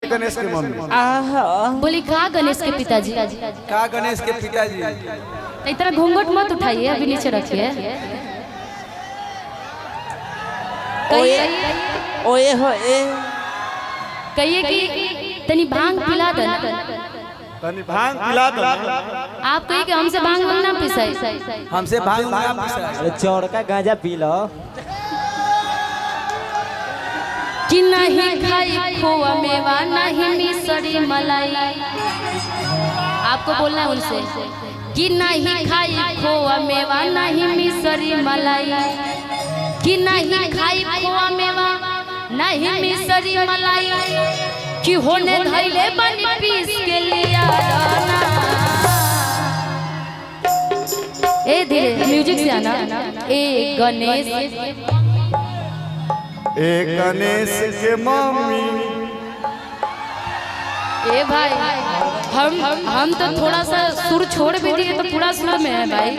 गणेश के मम्मी। बोली का गणेश के पिताजी? का गणेश के पिताजी? इतना घूंघट मत उठाइए, अभी नीचे रखिए। कहिए कि तनी भांग पिला दो, तनी भांग पिला दो। आप कहिए कि हमसे भांग ना पिसाई, हमसे भांग ना पिसाई। अरे चौड़ का गांजा पी लो। कि नहीं खाई खोआ मेवा नहीं मिसरी मलाई। आपको बोलना है उनसे कि नहीं खाई खोआ मेवा नहीं मिसरी मलाई, कि नहीं खाई खोआ मेवा नहीं मिसरी मलाई, कि होने धैले बनी पीस के लिया राना। ए धीरे म्यूजिक से आना। ए गणेश के मम्मी। ए भाई हम तो थोड़ा सा सुर छोड़ भी दिए तो पूरा सुर में है भाई।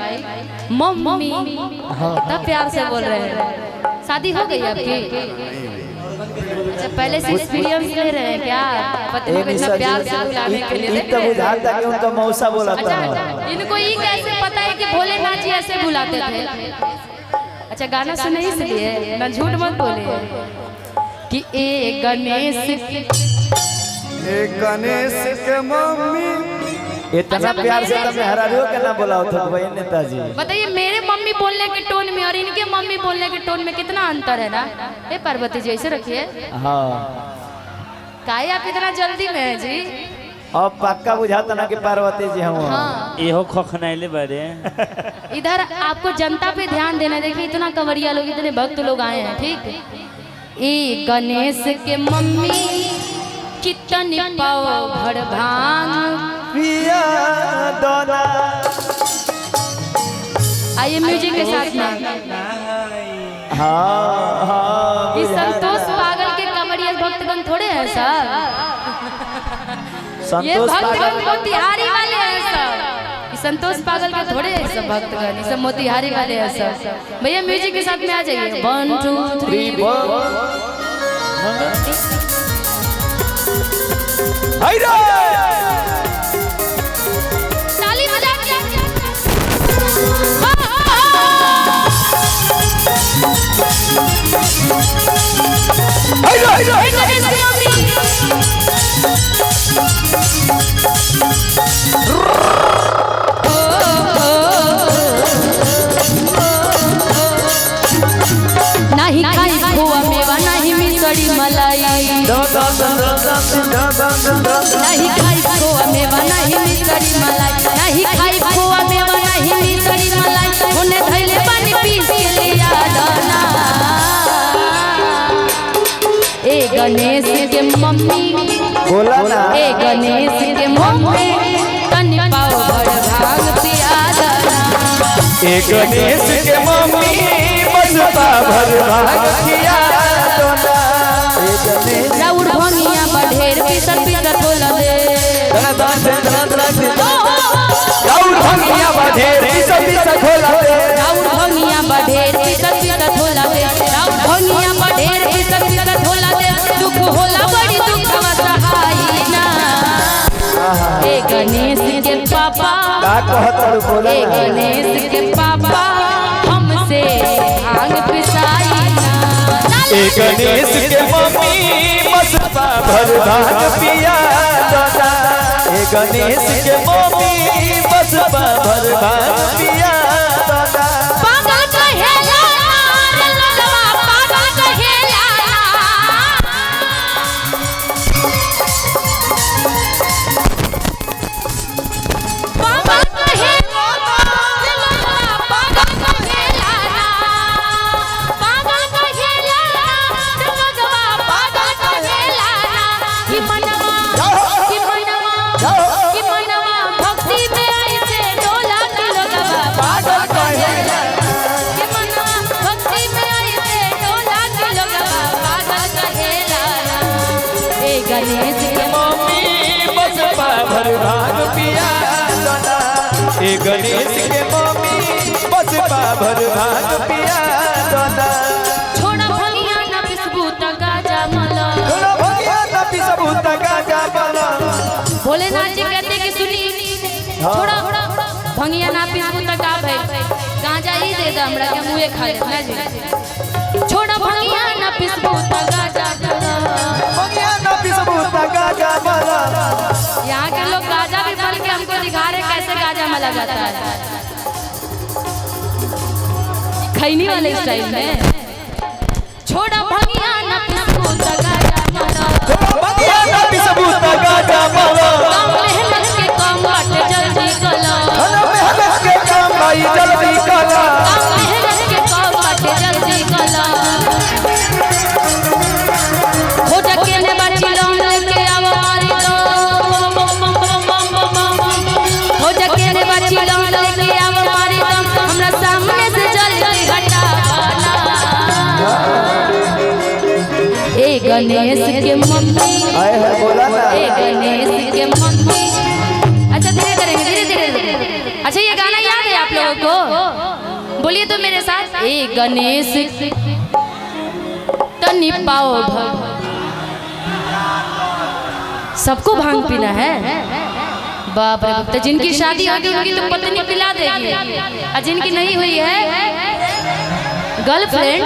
मम्मी इतना प्यार से बोल रहे हैं। शादी हो गई आपकी? अच्छा, पहले से एक्सपीरियंस ले रहे हैं क्या पति को इतना प्यार से बुलाने के लिए? तो बुझाता कि उनका मौसा बोला था। इनको ये कैसे पता है कि भोलेनाथ जी ऐसे बुलाते थे? अच्छा, गाना सुने इसलिए ना, झूठ मत बोले। कि ए गणेश के मम्मी। इतना प्यार से तब हरारियों के ना बोला होता भाई नेताजी। बताइए, मेरे मम्मी बोलने के टोन में और इनके मम्मी बोलने के टोन में कितना अंतर है ना? ए पार्वती जी ऐसे रखिए। हाँ, काहे आप इतना जल्दी में है जी? अब पक्का बुझाता ना कि पार्वती जी हम। हाँ, इहो खोखनाइले बारे। इधर आपको जनता पे ध्यान देना। देखिए इतना कंवरिया लोग, इतने भक्त लोग आए हैं, ठीक? ए गणेश के मम्मी कितनी पाओ भर भांग पिया दोना। आइए म्यूजिक के साथ में। हाँ, इस संतोष पागल के कंवरिया भक्तगण थोड़े हैं सर। ये भक्तगण मोतिहारी वाले हैं सर। संतोष पागल के थोड़े हैं सब भक्तगण, ये सब मोतिहारी वाले हैं सर। भैया म्यूजिक के साथ में आ जाइए। 1 2 3 ताली बजा के नहीं खाई खोआ मेवा नहीं मिसरी मलाई, नहीं खाई खोआ मेवा नहीं मिसरी मलाई, नहीं खाई खोआ मेवा नहीं मिसरी मलाई, उन्हें धैले पानी पीस के लिया दाना। ए गणेश के मम्मी बोला ना। ए गणेश के मम्मी तनी पाओ भर भांग पिया दाना। ए गणेश के मम्मी बसपा भर भाग किया दोना। ए गणेश राउर भंगिया बढ़ेर पीसत पीसत होला दे। राउर भंगिया बढ़ेर पीसत पीसत होला दे। राउर भंगिया बढ़ेर पीसत पीसत होला दे। राउर भंगिया बढ़ेर पीसत पीसत होला दे। दुख होला बड़ी दुख सहाई ना। ए गणेश के पापा का कहत बोला ए गणेश के पापा हमसे भांग पिसाई ना। ए गणेश के मम्मी बसपा भर भाग पिया दोना। ए गणेश के मम्मी बसपा भर भाग पिया दोना। पागल कहेला रे लगवा, पागल कहेला। पागल कहेला रे लगवा, पागल कहेला। पागल कहेला रे लगवा, पागल कहेला। कि मनवा भक्ति में ऐसे डोला के लगवा, पागल कहेला। कि मनवा भक्ति में ऐसे डोला के लगवा, पागल कहेला। ए गणेश के मम्मी बसपा भर भाग पिया दोना। ए गणेश के मम्मी बसपा भर भाग पिया दोना। छोड़ा भंगिया न बिस्कुट गाजा मला। छोड़ा भंगिया न बिस्कुट गाजा वाला भोलेनाथ जी कहते कि सुनी थोड़ा भंगिया ना पीसू तक आ भाई गांजा ही दे दे हमरा के मुंहे खा ले ना जी छोड़ा भंगिया ना पीसू तक गाजा भंगिया ना पीसू तक गाजा वाला। यहाँ के लोग गाजा भी बन के हमको दिखा रहे कैसे गाजा मला जाता है खैनी वाले स्टाइल में। छोड़ा भंगिया ना पीसू तक गाजा मला भंगिया ना पीसू तक गाजा वाला। मेहनत के काम बाटे जल्दी कला मेहनत के काम भाई जल्दी कला मेहनत के काम बाटे जल्दी कला हो जके ने बाची लोन लेके आवा मारी दो हो जके ने बाची लोन लेके आवा मारी दो हमरा सामने से जल्दी हटा ए गणेश के मम्मी आए है बोला ना ए गणेश के मम्मी। अच्छा धीरे करेंगे धीरे धीरे। अच्छा ये गाना याद है आप लोगों को? बोलिए तो मेरे साथ ए गणेश तनी पाओ भग। सबको भांग पीना है बाप रे बाप। तो जिनकी शादी होगी उनकी तो पत्नी पिला देगी और जिनकी नहीं हुई है गर्लफ्रेंड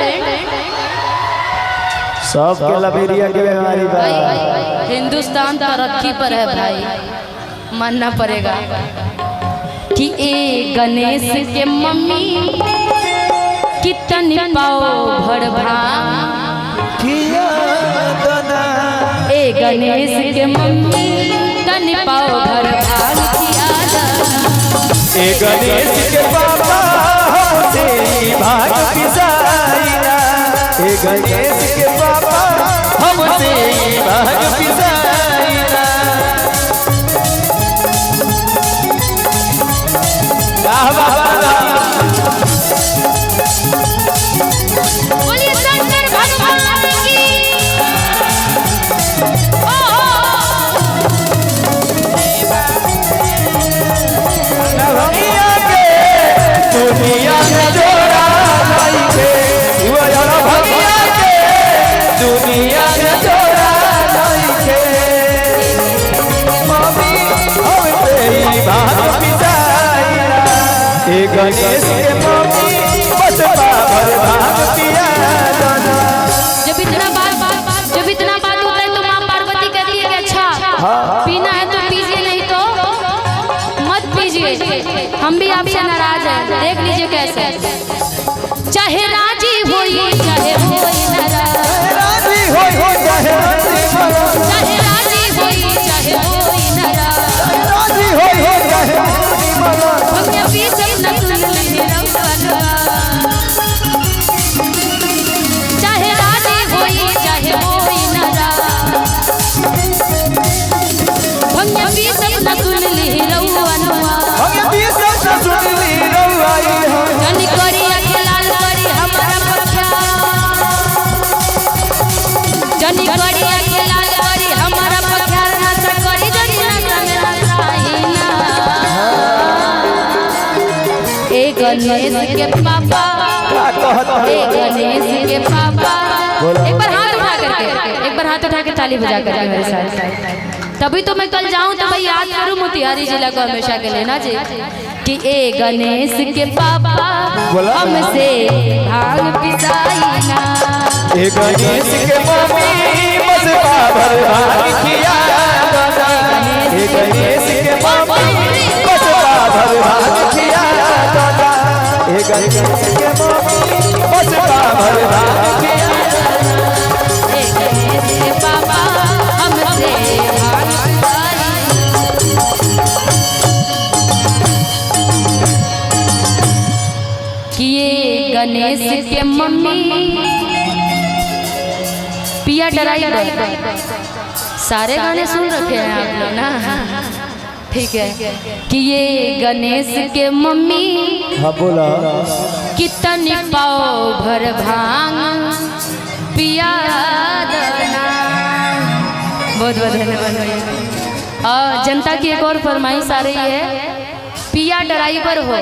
सब के लबेरिया के बीमारी बा। हिंदुस्तान तरक्की पर है भाई मानना पड़ेगा कि ए गणेश के मम्मी कितनी पाओ भर भांग किया दना ए गणेश के मम्मी तनी पाओ भर भांग किया ए गणेश के पापा हमसे भाग पिसाइना ए गणेश के पापा हमसे भाग पिसाइना। बोलिए शंकर भगवान की भंगिया के दुनिया में जोड़ा नहीं के भंगिया के दुनिया में जोड़ा नहीं के मम्मी हमसे भाग पिसाइना ए गणेश के मम्मी बचपा भर भाग पिया दना। जब इतना बात होता है तो माँ पार्वती कहती है कि अच्छा पीना है तो पीजिए नहीं तो मत पीजिए। हम भी आपसे नाराज हैं देख लीजिए कैसे चाहे राजी होई चाहे होई नाराज राजी होई चाहे राजी बोलो चाहे राजी होई चाहे होई नाराज राजी होई चाहे राजी बोलो भंगिया पी सब न सुन ले रउआ चाहे राजी होई चाहे होई नाराज भंगिया पी सब न सुन ले रउआ हम भी सब सुन ली रउआई हो जनी करिया के लाल करी हमारा पख्या जनी करिया के लाल करी हमारा पख्या ना करी जनी ना मेरा साईना ए गणेश के पापा क्या कहत ए गणेश के पापा एक बार हाथ उठा के ताली बजा कर मेरे साथ। तभी तो मैं कल जाऊं तो मैं याद करूं मोतिहारी जिला को हमेशा के लिए ना जी कि ए गणेश के पापा हमसे भांग पिसाइना ए गणेश के मम्मी बसपा भर भाग किया दना ए गणेश के मम्मी बसपा भर भाग किया दना ए गणेश के मम्मी बसपा भर भाग किया ए गणेश के पापा हमसे भांग पिसाइना। कि ये गणेश के मम्मी पिया ड्राइवर सारे गाने सुन रखे हैं आप लोग ना ठीक है कि ये गणेश के मम्मी हाँ बोला कितनी पाओ भर भांग पिया देना। बहुत बहुत धन्यवाद। और जनता की एक और फरमाइश आ रही है पिया ड्राइवर हो